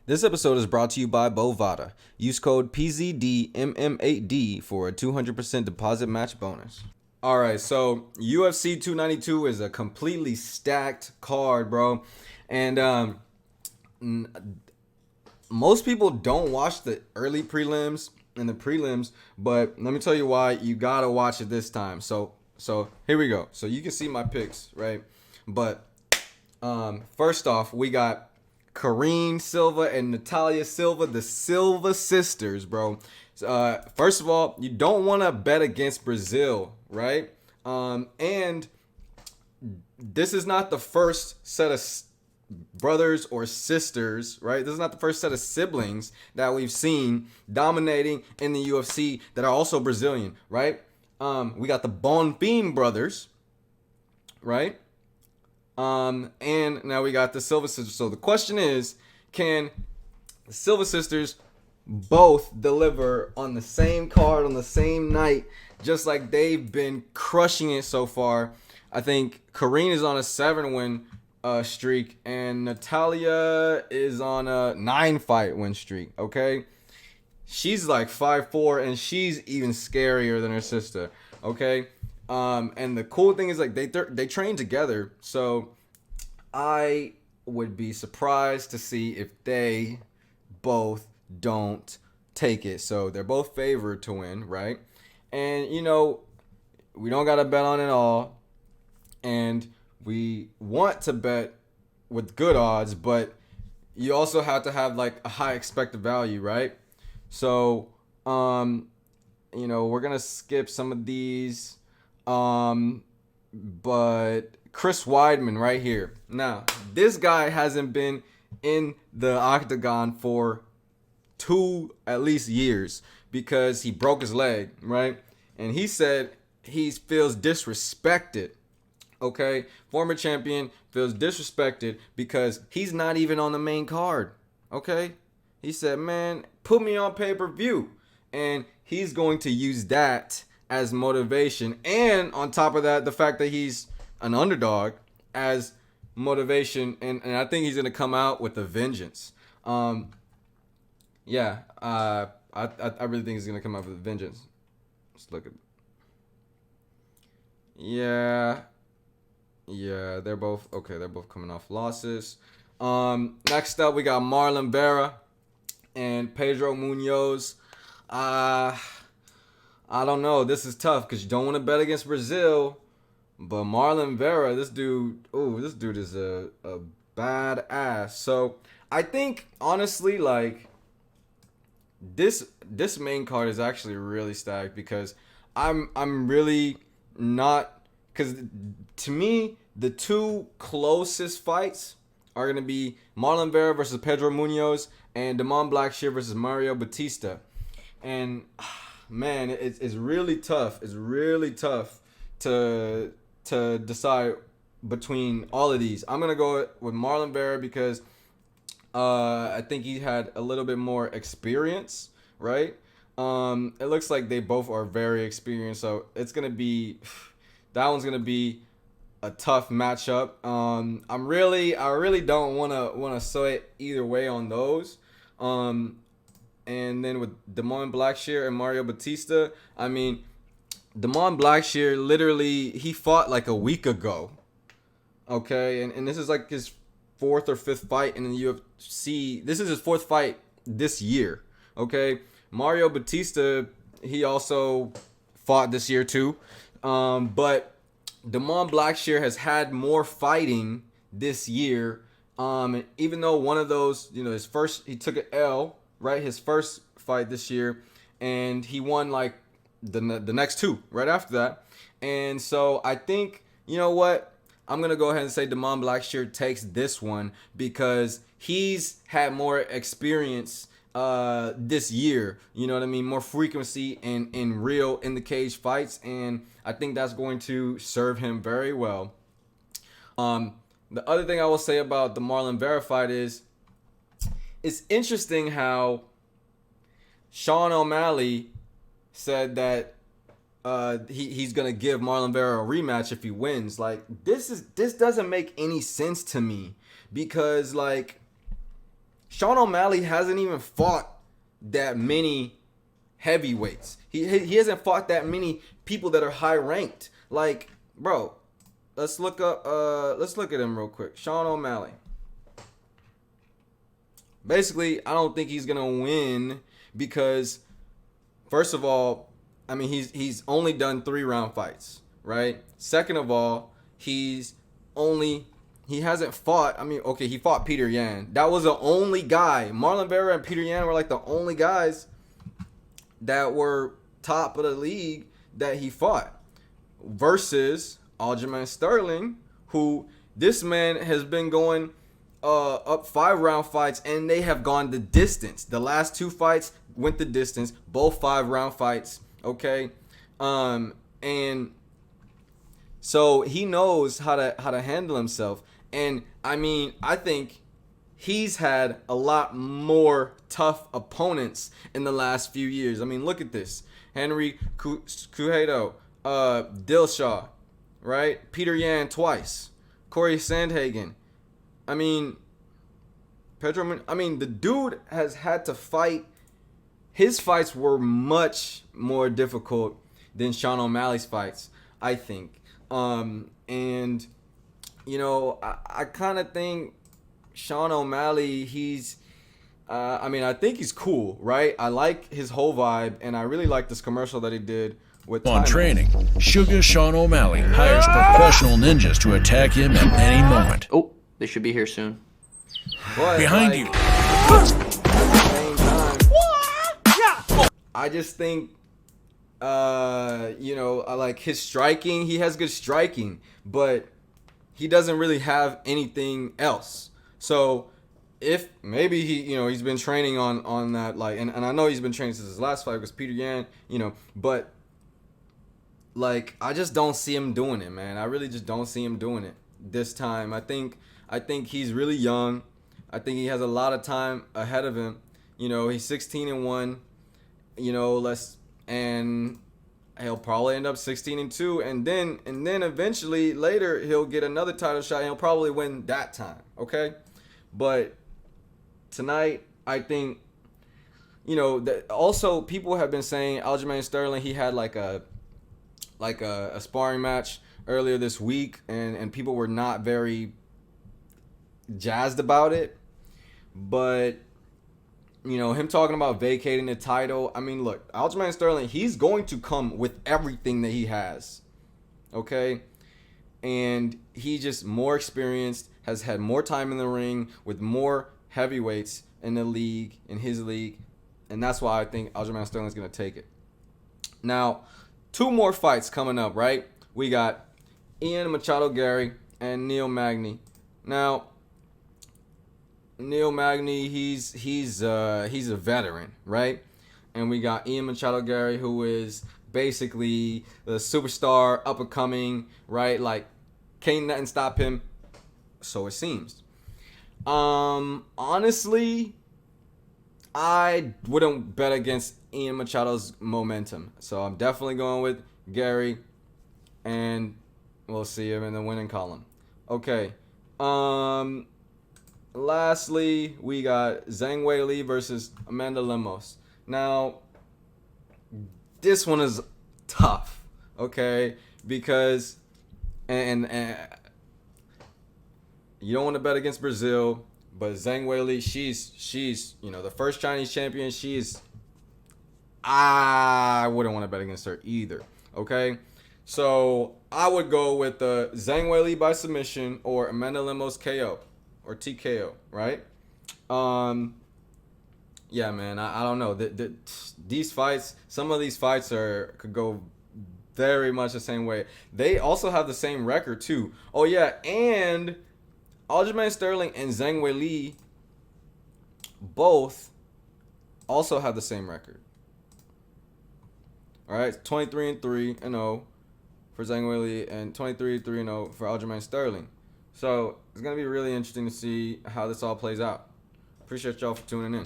This episode is brought to you by BOVADA. Use code PZDMM8D for a 200% deposit match bonus. All right, so UFC 292 is a completely stacked card, bro. And most people don't watch the early prelims and the prelims, but let me tell you why you gotta watch it this time. So here we go. So you can see my picks, right? But first off, we got Karine Silva and Natalia Silva, the Silva Sisters, bro. First of all, you don't want to bet against Brazil, right? And this is not the first set of brothers or sisters, right? This is not the first set of siblings that we've seen dominating in the UFC that are also Brazilian, right? We got the Bonfim brothers, right? And now we got the Silva Sisters. So the question is, can the Silva Sisters both deliver on the same card on the same night, just like they've been crushing it so far? I think Karine is on a 7-win streak, and Natalia is on a 9-fight win streak. Okay, she's like 5'4", and she's even scarier than her sister. Okay. And the cool thing is, like, they train together, so I would be surprised to see if they both don't take it. So they're both favored to win, right? And we don't gotta bet on it all, and we want to bet with good odds, but you also have to have like a high expected value, right? So we're gonna skip some of these. But Chris Weidman right here. Now, this guy hasn't been in the octagon for 2 at least years because he broke his leg, right? And he said he feels disrespected. Okay? Former champion feels disrespected because he's not even on the main card. Okay? He said, man, put me on pay-per-view. And he's going to use that as motivation, and on top of that, the fact that he's an underdog as motivation, and I think he's gonna come out with a vengeance. I really think he's gonna come out with a vengeance. Let's look at. Yeah, they're both okay. They're both coming off losses. Next up, we got Marlon Vera and Pedro Munhoz. I don't know. This is tough because you don't want to bet against Brazil. But Marlon Vera, this dude is a badass. So I think, honestly, like, this main card is actually really stacked because I'm really not, because to me the two closest fights are gonna be Marlon Vera versus Pedro Munhoz and Blackshear versus Mario Buatista. And man, it's really tough. It's really tough to decide between all of these. I'm gonna go with Marlon Vera because I think he had a little bit more experience, right? It looks like they both are very experienced, so it's gonna be that one's gonna be a tough matchup. I really don't wanna sway either way on those. And then with Blackshear and Mario Buatista, I mean, Blackshear literally, he fought like a week ago. Okay, and this is like his 4th or 5th fight in the UFC. This is his 4th fight this year. Okay, Mario Buatista, he also fought this year too. But Blackshear has had more fighting this year. Even though one of those, his first, he took an L. Right, his first fight this year, and he won like the next 2 right after that. And so I think, you know what, I'm gonna go ahead and say Blackshear takes this one because he's had more experience this year. You know what I mean? More frequency in the cage fights, and I think that's going to serve him very well. The other thing I will say about the Marlon Vera fight is, it's interesting how Sean O'Malley said that he's gonna give Marlon Vera a rematch if he wins. Like, this doesn't make any sense to me because, like, Sean O'Malley hasn't even fought that many heavyweights. He hasn't fought that many people that are high ranked. Like, bro, let's look at him real quick. Sean O'Malley. Basically, I don't think he's gonna win because, first of all, I mean he's only done 3-round fights, right? Second of all, he hasn't fought. I mean, okay, he fought Peter Yan. That was the only guy. Marlon Vera and Peter Yan were like the only guys that were top of the league that he fought. Versus Aljamain Sterling, who this man has been going up 5-round fights, and they have gone the distance. The last 2 fights went the distance, both 5-round fights. Okay, and so he knows how to handle himself. And I mean, I think he's had a lot more tough opponents in the last few years. I mean, look at this: Henry Cejudo, Dillashaw, right? Peter Yan twice, Corey Sandhagen. I mean, the dude has had to fight. His fights were much more difficult than Sean O'Malley's fights, I think. And you know, I kind of think Sean O'Malley, I think he's cool, right? I like his whole vibe, and I really like this commercial that he did with on training. Sugar Sean O'Malley hires professional ninjas to attack him at any moment. Oh, they should be here soon. But behind you. I just think, you know, I like his striking. He has good striking, but he doesn't really have anything else. So if maybe he's been training on that, like, and I know he's been training since his last fight with Peter Yan, but like, I just don't see him doing it, man. I really just don't see him doing it this time. I think he's really young. I think he has a lot of time ahead of him. You know, he's 16-1. You know, and he'll probably end up 16-2, and then eventually later he'll get another title shot and he'll probably win that time. Okay, but tonight I think, you know, that also people have been saying Aljamain Sterling, he had like a sparring match earlier this week, and people were not very jazzed about it. But you know, him talking about vacating the title, I mean, look, Aljamain Sterling, he's going to come with everything that he has, okay? And he just more experienced, has had more time in the ring with more heavyweights in the league, in his league, and that's why I think Aljamain Sterling's going to take it. Now, 2 more fights coming up, right? We got Ian Machado Gary and Neil Magny. Now, Neil Magny, he's a veteran, right? And we got Ian Machado Gary, who is basically the superstar, up and coming, right? Like, can't nothing stop him. So it seems. Honestly, I wouldn't bet against Ian Machado's momentum. So I'm definitely going with Gary, and we'll see him in the winning column. Okay. Lastly, we got Zhang Weili versus Amanda Lemos. Now, this one is tough, okay? Because, and you don't want to bet against Brazil, but Zhang Weili, she's the first Chinese champion. I wouldn't want to bet against her either, okay? So I would go with the Zhang Weili by submission or Amanda Lemos KO. Or TKO, right? Yeah, man. I don't know. These fights, some of these fights could go very much the same way. They also have the same record too. Oh yeah, and Aljamain Sterling and Zhang Weili both also have the same record. All right, 23-3-0 for Zhang Weili and 23-3-0 for Aljamain Sterling. So it's going to be really interesting to see how this all plays out. Appreciate y'all for tuning in.